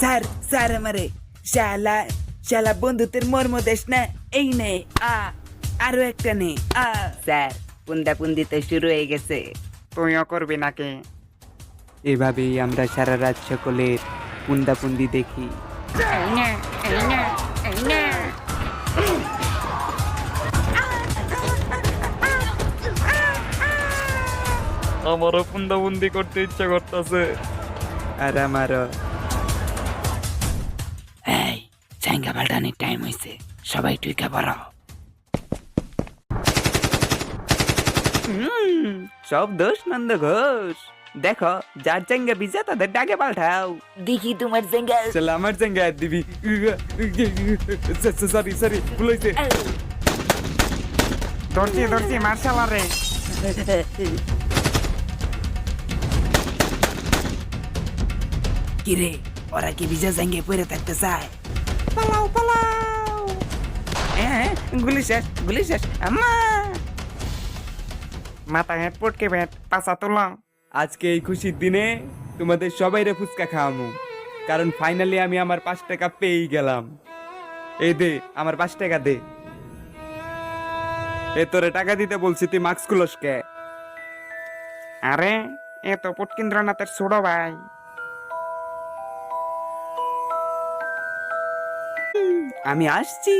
Sir sir আমারে শালা শালা বন্ধুত্বের মর্ম দেশ না এই নে আরো একটা নে স্যার পুন্দাপুন্দি তো শুরু হয়ে গেছে। তুইও করবি নাকি? এভাবেই আমরা সারা রাত সকলের পুন্দাপুন্দি দেখি। এই নে, এই নে, এই নে। আমারও বুন্দাবুন্দি করতে ইচ্ছা করতেছে। আর আমারও। এই জায়গা পাল্টানির টাইম হয়েছে, সবাই টুইকা পড়ো। সব দোষ নন্দ ঘোষ। দেখো যার জায়গা বিজা তাদের ডাকে পাল্টাও। দেখি তোমার জায়গা। চল আমার জায়গা দিবি। সরি সরি ভুল হয়েছে। ধরছি ধরছি মার্শাল রে। কিরে ওরা কি বিজা জায়গায় পড়ে থাকতে চায়? পালাও পালাও। হ্যাঁ গুলি শেষ গুলি শেষ। আম্মা মাথা হেঁট পটকে ভেট পাছা তোলা। আজকে এই খুশির দিনে তোমাদের সবাইরে ফুচকা খাওয়ামু, কারণ ফাইনালি আমি আমার 5 টাকা পেয়েই গেলাম। এই দে আমার 5 টাকা দে। এ তোরে টাকা দিতে বলছি, তুই মাস্ক খুলস কে? আরে এ তো পটকিন্দ্রনাথের ছোট ভাই। আমি আসছি।